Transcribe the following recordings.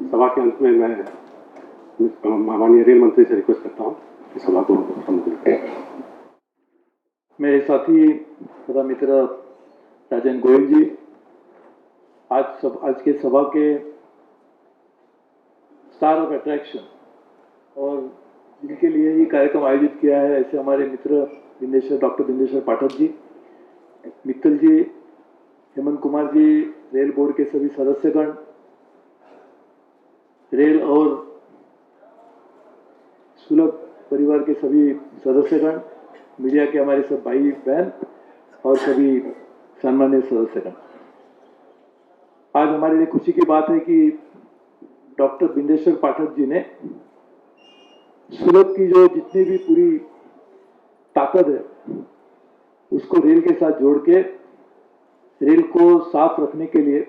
सभा के अंत में मैं माननीय रेल मंत्री से रिक्वेस्ट करता हूँ कि सभा को संबोधित करें। मेरे साथी तथा मित्र राजेंद्र गोयल जी, आज के सभा के स्टार ऑफ अट्रैक्शन और जिनके लिए ये कार्यक्रम आयोजित किया है, ऐसे हमारे मित्र डॉक्टर बिंदेश्वर पाठक जी, मित्तल जी, हेमंत कुमार जी, रेल बोर्ड के सभी सदस्यगण, रेल और सुलभ परिवार के सभी सदस्यगण, मीडिया के हमारे सब भाई बहन और सभी सम्मानित सदस्यगण, आज हमारे लिए खुशी की बात है कि डॉक्टर बिंदेश्वर पाठक जी ने सुलभ की जो जितनी भी पूरी ताकत है उसको रेल के साथ जोड़ के रेल को साफ रखने के लिए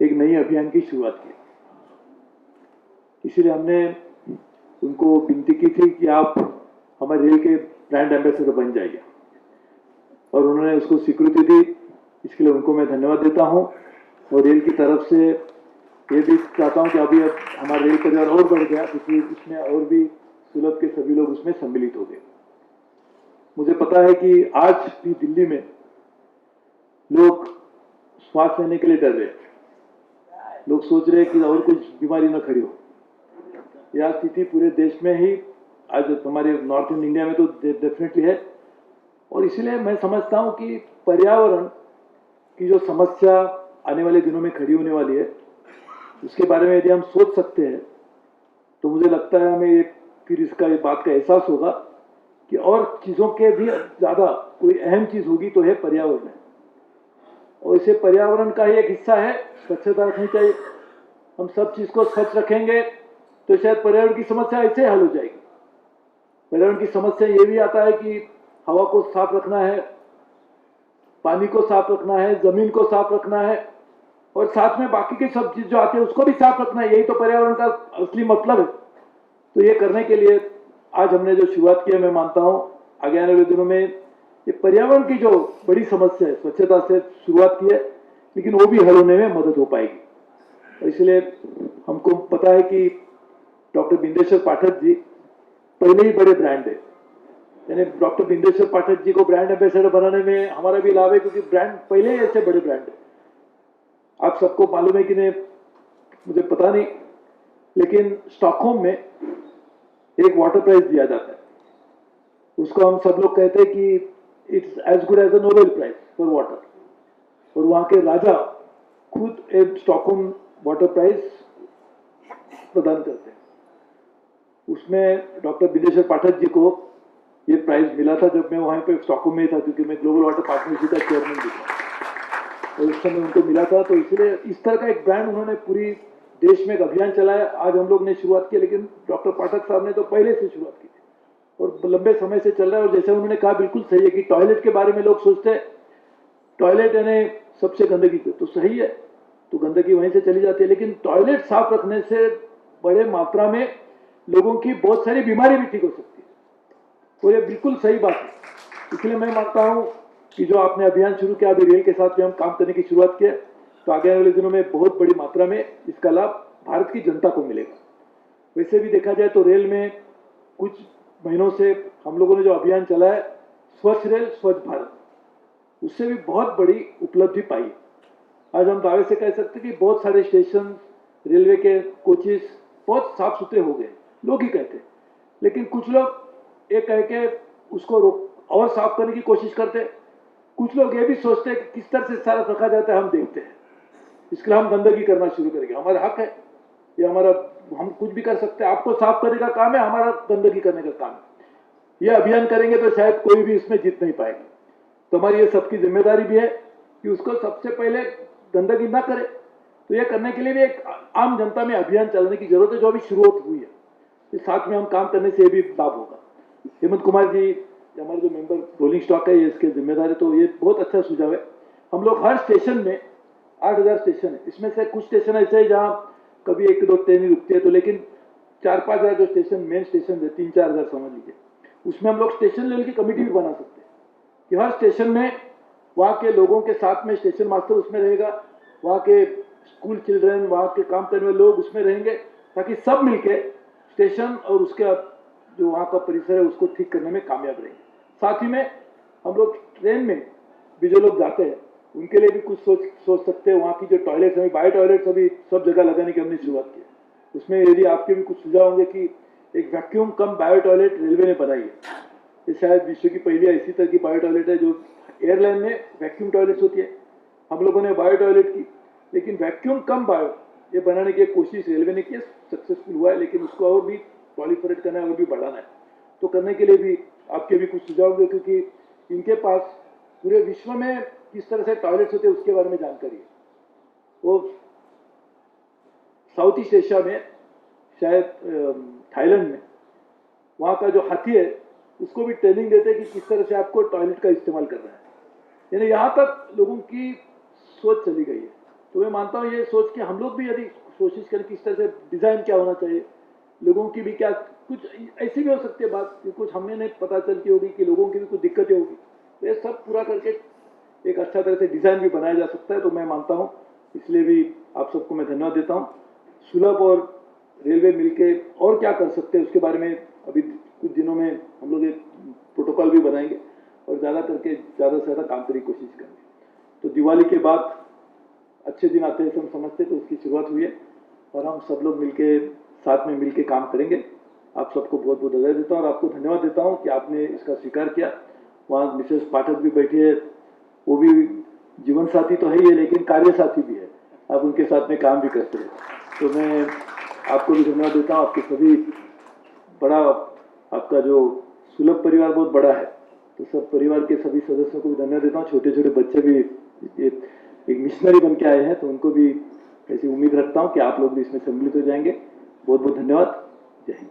एक नई अभियान की शुरुआत की। इसीलिए हमने उनको विनती की थी कि आप हमारे रेल के ब्रांड एम्बेसडर बन जाइए और उन्होंने उसको स्वीकृति दी। इसके लिए उनको मैं धन्यवाद देता हूं और रेल की तरफ से ये भी चाहता हूं कि अभी अब हमारा रेल परिवार और बढ़ गया, क्योंकि उसमें और भी सुलभ के सभी लोग उसमें सम्मिलित हो गए। मुझे पता है कि आज भी दिल्ली में लोग श्वास लेने के लिए डर रहे हैं, लोग सोच रहे हैं कि और कुछ बीमारी न खड़ी हो। यह स्थिति पूरे देश में ही आज हमारे नॉर्थ ईस्ट इंडिया में तो डेफिनेटली है और इसलिए मैं समझता हूं कि पर्यावरण की जो समस्या आने वाले दिनों में खड़ी होने वाली है, उसके बारे में यदि हम सोच सकते हैं तो मुझे लगता है हमें फिर इसका बात का एहसास होगा कि और चीज़ों के भी ज़्यादा कोई अहम चीज़ होगी तो है पर्यावरण। और इसे पर्यावरण का ही एक हिस्सा है, स्वच्छता रखनी चाहिए। हम सब चीज़ को स्वच्छ रखेंगे तो शायद पर्यावरण की समस्या ऐसे हल हो जाएगी। पर्यावरण की समस्या ये भी आता है कि हवा को साफ रखना है, पानी को साफ रखना है, जमीन को साफ रखना है और साथ में बाकी की सब चीज जो आती है उसको भी साफ रखना है। यही तो पर्यावरण का असली मतलब है। तो ये करने के लिए आज हमने जो शुरुआत की है, मैं मानता हूं आगे आने वाले दिनों में ये पर्यावरण की जो बड़ी समस्या है, स्वच्छता से शुरुआत की है, लेकिन वो भी हल होने में मदद हो पाएगी। और इसलिए हमको पता है कि डॉक्टर बिंदेश्वर पाठक जी पहले ही बड़े ब्रांड है, यानी डॉक्टर बिंदेश्वर पाठक जी को ब्रांड एम्बेसडर बनाने में हमारा भी लाभ है, क्योंकि ब्रांड पहले ही ऐसे बड़े ब्रांड है। आप सबको मालूम है कि नहीं मुझे पता नहीं, लेकिन स्टॉकहोम में एक वाटर प्राइज दिया जाता है, उसको हम सब लोग कहते हैं कि it's as good as a Nobel prize for water, और वहां के राजा खुद एक स्टॉकहोम वाटर प्राइज प्रदान करते हैं। उसमें डॉक्टर बिंदेश्वर पाठक जी को ये प्राइज मिला था जब मैं वहां पे स्टॉकहोम में था, क्योंकि मैं ग्लोबल वाटर पार्टनरशिप का चेयरमैन भी था और उस समय उनको मिला था। तो इसलिए इस तरह का एक ब्रांड उन्होंने पूरी देश में एक अभियान चलाया। आज हम लोग ने शुरुआत की, लेकिन डॉक्टर पाठक साहब ने तो पहले से शुरुआत की थी और लंबे समय से चल रहा है। और जैसे उन्होंने कहा बिल्कुल सही है कि टॉयलेट के बारे में लोग सोचते हैं टॉयलेट यानी सबसे गंदगी, तो सही है, तो गंदगी वहीं से चली जाती है, लेकिन टॉयलेट साफ रखने से बड़े मात्रा में लोगों की बहुत सारी बीमारी भी ठीक हो सकती है। तो ये बिल्कुल सही बात है। इसलिए मैं मानता हूं कि जो आपने अभियान शुरू किया, अभी रेल के साथ भी हम काम करने की शुरुआत की, तो आगे आने वाले दिनों में बहुत बड़ी मात्रा में इसका लाभ भारत की जनता को मिलेगा। वैसे भी देखा जाए तो रेल में कुछ महीनों से हम लोगों ने जो अभियान चलाया स्वच्छ रेल स्वच्छ भारत, उससे भी बहुत बड़ी उपलब्धि पाई। आज हम दावे से कह सकते हैं कि बहुत सारे स्टेशन, रेलवे के कोचेस बहुत साफ सुथरे हो गए, लोग ही कहते हैं, लेकिन कुछ लोग ये कह के उसको और साफ करने की कोशिश करते हैं। कुछ लोग ये भी सोचते हैं कि किस तरह से सारा रखा जाता है हम देखते हैं, इसके लिए हम गंदगी करना शुरू करेंगे। हमारा हक है, ये हमारा, हम कुछ भी कर सकते हैं। आपको साफ करने का काम है, हमारा गंदगी करने का काम है। ये अभियान करेंगे तो शायद कोई भी इसमें जीत नहीं पाएगा। तो हमारी ये सबकी जिम्मेदारी भी है कि उसको सबसे पहले गंदगी ना करे। तो ये करने के लिए भी एक आम जनता में अभियान चलाने की जरूरत है, जो अभी शुरुआत हुई है। इस साथ में हम काम करने से भी लाभ होगा। हेमंत कुमार जी हमारे जो मेंबर रोलिंग स्टॉक है, ये इसके जिम्मेदार है, तो ये बहुत अच्छा सुझाव है। हम लोग हर स्टेशन में 8000 स्टेशन है, इसमें से कुछ स्टेशन ऐसे है जहाँ कभी 1-2 ट्रेन ही रुकती है, तो लेकिन 4-5 हजार जो स्टेशन मेन स्टेशन है, 3-4 हजार समझ लीजिए, उसमें हम लोग स्टेशन लेवल की कमेटी भी बना सकते हैं कि हर स्टेशन में वहाँ के लोगों के साथ में स्टेशन मास्टर उसमें रहेगा, वहाँ के स्कूल चिल्ड्रन, वहाँ के काम करने वाले लोग उसमें रहेंगे, ताकि सब मिलके स्टेशन और उसके जो वहाँ का परिसर है उसको ठीक करने में कामयाब रहेंगे। साथ ही में हम लोग ट्रेन में भी जो लोग जाते हैं उनके लिए भी कुछ सोच सकते हैं। वहाँ की जो टॉयलेट्स हैं, बायो टॉयलेट्स अभी सब जगह लगाने की हमने शुरुआत की है। उसमें यदि आपके भी कुछ सुझाव होंगे कि एक वैक्यूम कम बायो टॉयलेट रेलवे ने बनाई है, ये शायद विश्व की पहली इसी तरह की बायो टॉयलेट है। जो एयरलाइन में वैक्यूम टॉयलेट्स होती है, हम लोगों ने बायो टॉयलेट की, लेकिन वैक्यूम कम बायो ये बनाने की कोशिश रेलवे ने की, सक्सेसफुल हुआ है, लेकिन उसको और भी प्रोलिफरेट करना है और भी बढ़ाना है। तो करने के लिए भी आपके भी कुछ सुझाव होंगे, क्योंकि इनके पास पूरे विश्व में किस तरह से टॉयलेट्स होते हैं उसके बारे में जानकारी है। वो साउथ ईस्ट एशिया में, शायद थाईलैंड में, वहाँ का जो हाथी है उसको भी ट्रेनिंग देते हैं कि किस तरह से आपको टॉयलेट का इस्तेमाल करना है। यानी यहाँ तक लोगों की सोच चली गई है। तो मैं मानता हूँ ये सोच के हम लोग भी यदि कोशिश करें किस तरह से डिज़ाइन क्या होना चाहिए, लोगों की भी क्या कुछ ऐसी भी हो सकती है बात कि कुछ हमें नहीं पता चलती होगी कि लोगों की भी कुछ दिक्कतें होगी, तो ये सब पूरा करके एक अच्छा तरह से डिज़ाइन भी बनाया जा सकता है। तो मैं मानता हूँ, इसलिए भी आप सबको मैं धन्यवाद देता हूँ। सुलभ और रेलवे मिलके और क्या कर सकते हैं उसके बारे में अभी कुछ दिनों में हम लोग एक प्रोटोकॉल भी बनाएंगे और ज़्यादा करके ज़्यादा से ज़्यादा काम करने की कोशिश करेंगे। तो दिवाली के बाद अच्छे दिन आते हैं हम समझते हैं, तो उसकी शुरुआत हुई है और हम सब लोग मिलके साथ में मिलके काम करेंगे। आप सबको बहुत बहुत बधाई देता हूँ और आपको धन्यवाद देता हूँ कि आपने इसका स्वीकार किया। वहाँ मिसेस पाठक भी बैठी है, वो भी जीवन साथी तो है ही है, लेकिन कार्य साथी भी है, आप उनके साथ में काम भी करते हैं। तो मैं आपको भी धन्यवाद देता हूँ। आपके सभी बड़ा, आपका जो सुलभ परिवार बहुत बड़ा है, तो सब परिवार के सभी सदस्यों को भी धन्यवाद देता हूँ। छोटे छोटे बच्चे भी एक मिशनरी बन के आए हैं, तो उनको भी ऐसी उम्मीद रखता हूँ कि आप लोग भी इसमें सम्मिलित हो जाएंगे। बहुत बहुत धन्यवाद। जय हिंद।